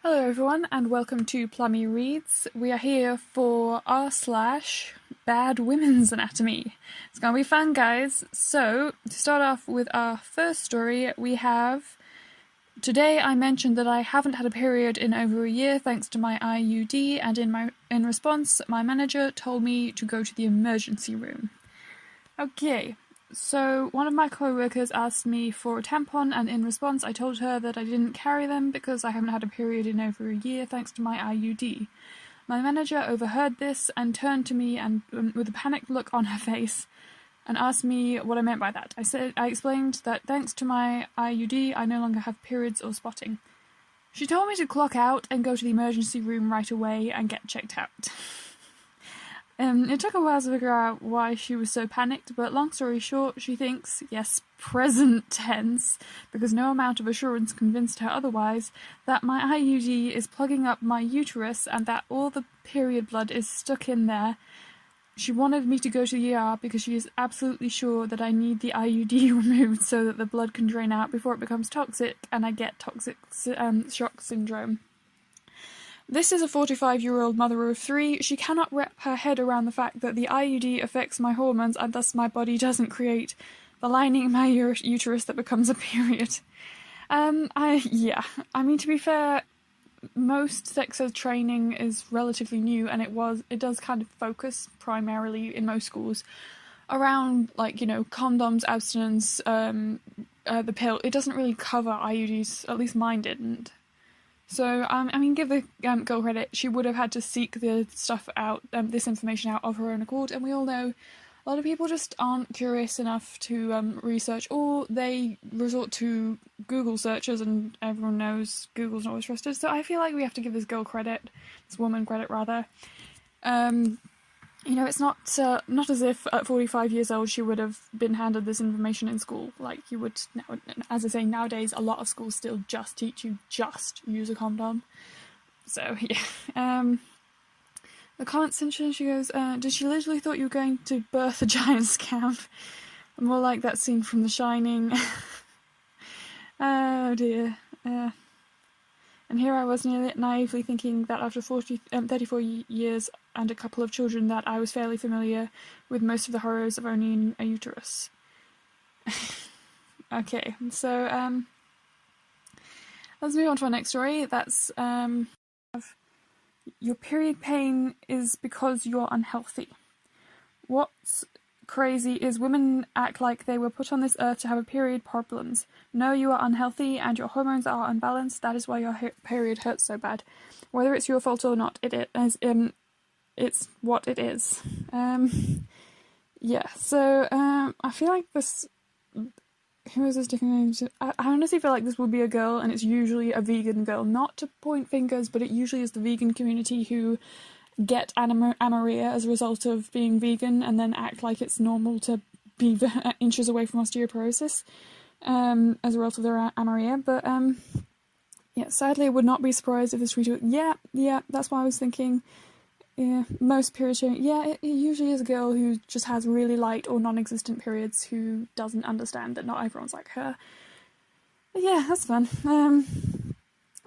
Hello everyone and welcome to Plummy Reads. We are here for r/bad women's anatomy. It's gonna be fun, guys. So, to start off with our first story, we have today I mentioned that I haven't had a period in over a year thanks to my IUD, and in response my manager told me to go to the emergency room. Okay. So, one of my co-workers asked me for a tampon, and in response I told her that I didn't carry them because I haven't had a period in over a year thanks to my IUD. My manager overheard this and turned to me and with a panicked look on her face and asked me what I meant by that. I explained that thanks to my IUD I no longer have periods or spotting. She told me to clock out and go to the emergency room right away and get checked out. It took a while to figure out why she was so panicked, but long story short, she thinks, yes, present tense, because no amount of assurance convinced her otherwise, that my IUD is plugging up my uterus and that all the period blood is stuck in there. She wanted me to go to the ER because she is absolutely sure that I need the IUD removed so that the blood can drain out before it becomes toxic and I get toxic shock syndrome. This is a 45-year-old mother of three. She cannot wrap her head around the fact that the IUD affects my hormones and thus my body doesn't create the lining in my uterus that becomes a period. I mean, to be fair, most sex ed training is relatively new, and it does kind of focus primarily in most schools around, like, you know, condoms, abstinence, the pill. It doesn't really cover IUDs, at least mine didn't. So, I mean, give the girl credit, she would have had to seek the stuff out, this information out of her own accord, and we all know a lot of people just aren't curious enough to research, or they resort to Google searches, and everyone knows Google's not always trusted, so I feel like we have to give this girl credit, this woman credit rather. You know, it's not as if at 45 years old she would have been handed this information in school, like you would, as I say, nowadays a lot of schools still just teach you just use a condom. So, yeah. The comment section, she goes, did she literally thought you were going to birth a giant scamp? More like that scene from The Shining. Oh dear. And here I was naively thinking that after 34 years and a couple of children that I was fairly familiar with most of the horrors of owning a uterus. Okay, so let's move on to our next story. That's your period pain is because you're unhealthy. What's crazy is women act like they were put on this earth to have a period problems. No, you are unhealthy and your hormones are unbalanced. That is why your period hurts so bad. Whether it's your fault or not, it's what it is. Yeah, so I feel like this... Who is this different name? I honestly feel like this would be a girl, and it's usually a vegan girl. Not to point fingers, but it usually is the vegan community who get amenorrhea as a result of being vegan and then act like it's normal to be inches away from osteoporosis as a result of their amenorrhea. But yeah, sadly I would not be surprised if this tweet... Yeah, that's what I was thinking. Yeah, most periods showing... Yeah, it usually is a girl who just has really light or non-existent periods who doesn't understand that not everyone's like her. But yeah, that's fun.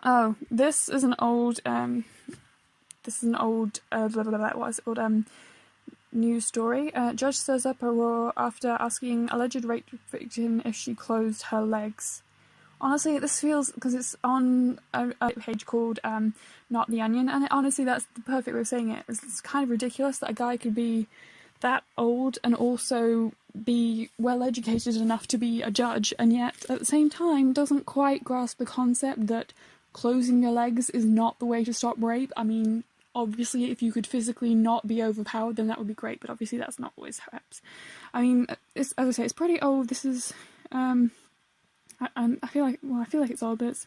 Oh, this is an old... what is it called? News story. Judge stirs up a roar after asking alleged rape victim if she closed her legs. Honestly, this feels, because it's on a page called Not the Onion, and honestly that's the perfect way of saying it. It's kind of ridiculous that a guy could be that old and also be well educated enough to be a judge, and yet at the same time doesn't quite grasp the concept that closing your legs is not the way to stop rape. I mean, obviously, if you could physically not be overpowered, then that would be great, but obviously that's not always how it happens. I mean, as I say, it's pretty old. This is, I feel like it's old, but it's,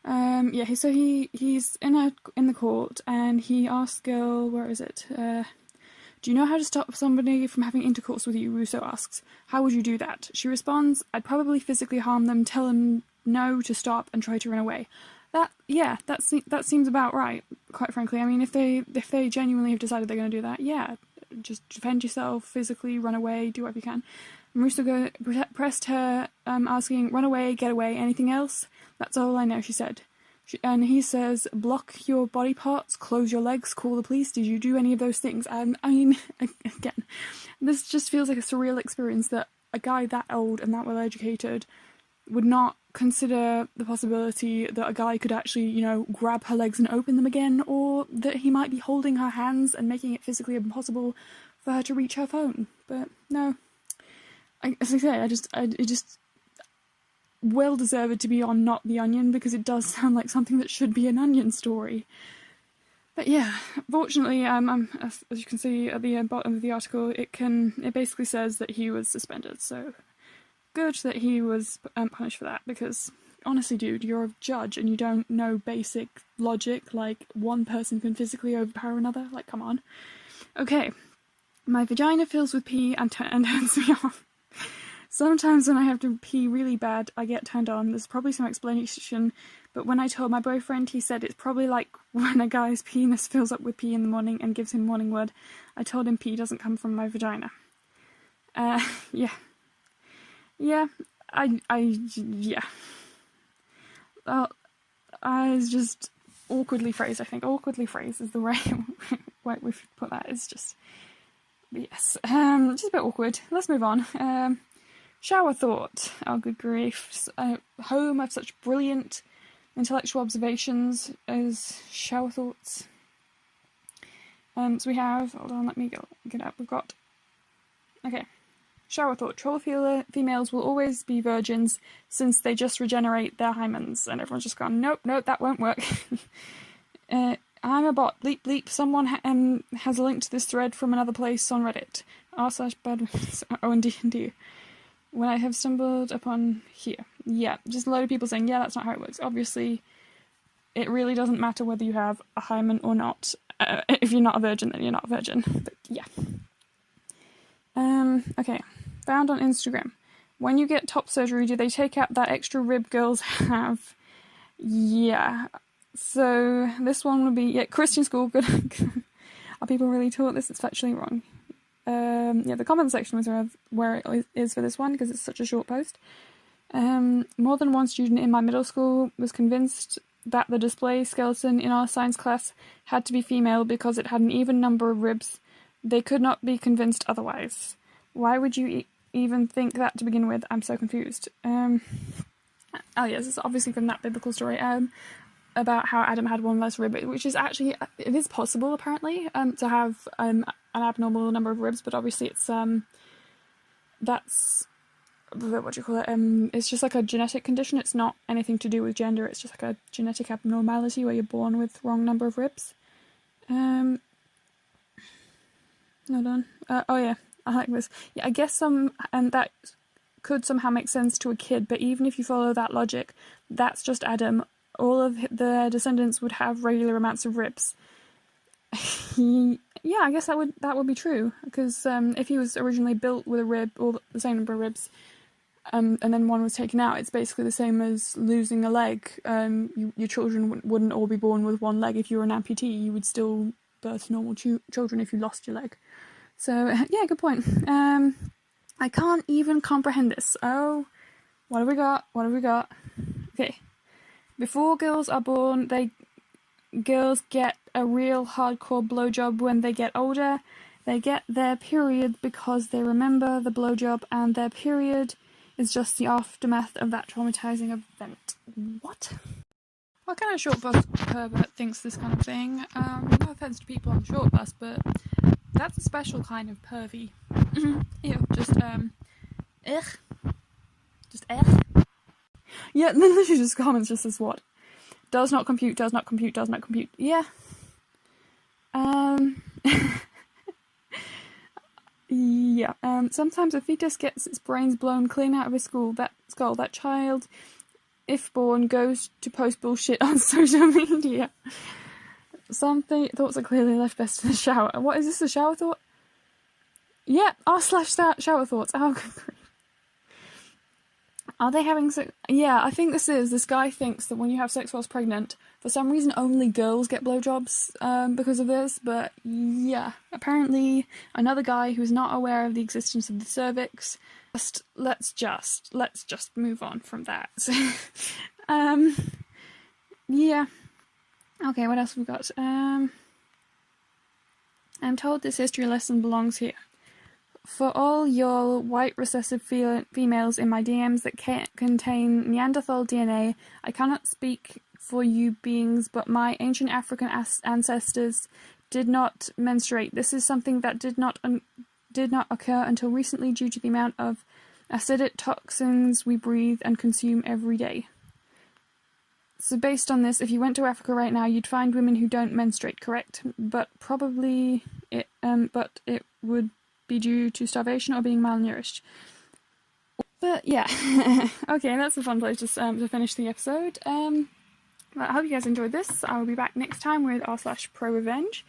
yeah, so he's in the court, and he asks the girl, where is it? Do you know how to stop somebody from having intercourse with you? Russo asks. How would you do that? She responds, I'd probably physically harm them, tell them no to stop, and try to run away. That seems about right, quite frankly. I mean, if they genuinely have decided they're going to do that, yeah, just defend yourself, physically, run away, do whatever you can. Marusa pressed her, asking, run away, get away, anything else? That's all I know, she said. And he says, block your body parts, close your legs, call the police. Did you do any of those things? I mean, again, this just feels like a surreal experience that a guy that old and that well educated would not consider the possibility that a guy could actually, you know, grab her legs and open them again, or that he might be holding her hands and making it physically impossible for her to reach her phone. But no, as I say, it just well deserved to be on Not the Onion, because it does sound like something that should be an Onion story. But yeah, fortunately, as you can see at the bottom of the article, it basically says that he was suspended. So good that he was punished for that, because honestly, dude, you're a judge and you don't know basic logic, like one person can physically overpower another. Like, come on. Okay, my vagina fills with pee and turns me on. Sometimes when I have to pee really bad, I get turned on. There's probably some explanation, but when I told my boyfriend, he said it's probably like when a guy's penis fills up with pee in the morning and gives him morning wood. I told him pee doesn't come from my vagina. Yeah. Yeah, yeah. Well, it's just awkwardly phrased, I think. Awkwardly phrased is the way we should put that. It's just, yes. Just a bit awkward. Let's move on. Shower thought. Oh, good grief. Home of such brilliant intellectual observations as shower thoughts. So we have, hold on, let me get up. We've got, okay. Shower thought. Troll females will always be virgins since they just regenerate their hymens. And everyone's just gone, nope, that won't work. I'm a bot. Bleep, bleep. Someone has a link to this thread from another place on Reddit. r/bad. Oh, indeed. When I have stumbled upon here. Yeah, just a load of people saying, yeah, that's not how it works. Obviously, it really doesn't matter whether you have a hymen or not. If you're not a virgin, then you're not a virgin. But yeah. Okay. Found on Instagram. When you get top surgery, do they take out that extra rib girls have? Yeah. So this one would be, yeah, Christian school. Good. Are people really taught this? It's factually wrong. Yeah, the comment section was where it is for this one, because it's such a short post. More than one student in my middle school was convinced that the display skeleton in our science class had to be female because it had an even number of ribs. They could not be convinced otherwise. Why would you even think that to begin with? I'm so confused. Oh yes, it's obviously from that biblical story about how Adam had one less rib, which is actually, it is possible apparently to have an abnormal number of ribs, but obviously it's that's, what do you call it? It's just like a genetic condition. It's not anything to do with gender. It's just like a genetic abnormality where you're born with wrong number of ribs. Hold on. Oh yeah, I like this. Yeah, I guess that could somehow make sense to a kid, but even if you follow that logic, that's just Adam. All of their descendants would have regular amounts of ribs. Yeah, I guess that would be true, because if he was originally built with a rib, or the same number of ribs, and then one was taken out, it's basically the same as losing a leg. Your children wouldn't all be born with one leg. If you were an amputee, you would still birth normal children if you lost your leg. So, yeah, good point. I can't even comprehend this. Oh, what have we got? Okay. Before girls are born, girls get a real hardcore blowjob. When they get older, they get their period because they remember the blowjob, and their period is just the aftermath of that traumatizing event. What? What kind of short bus pervert thinks this kind of thing? No offense to people on the short bus, but that's a special kind of pervy. Ew, just yeah, and then literally just comments just as what? Does not compute. Yeah. Yeah. Sometimes a fetus gets its brains blown clean out of his skull. That child, if born, goes to post bullshit on social media. Some thoughts are clearly left best in the shower. What is this, a shower thought? Yeah, r/shower thoughts. Oh, good grief. Are they having sex? Yeah, I think this guy thinks that when you have sex whilst pregnant, for some reason only girls get blowjobs because of this, but yeah, apparently another guy who's not aware of the existence of the cervix. Let's just move on from that. Yeah. Okay, what else have we got? I'm told this history lesson belongs here. For all your white recessive females in my DMs that can't contain Neanderthal DNA, I cannot speak for you beings, but my ancient African ancestors did not menstruate. This is something that did not occur until recently due to the amount of acidic toxins we breathe and consume every day. So based on this, if you went to Africa right now, you'd find women who don't menstruate, correct? But probably it would be due to starvation or being malnourished. But yeah, okay, that's a fun place to finish the episode. Well, I hope you guys enjoyed this. I will be back next time with r/pro revenge.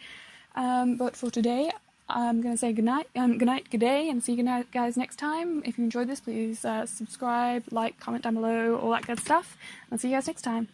But for today, I'm going to say good night, good day, and see you guys next time. If you enjoyed this, please subscribe, like, comment down below, all that good stuff. I'll see you guys next time.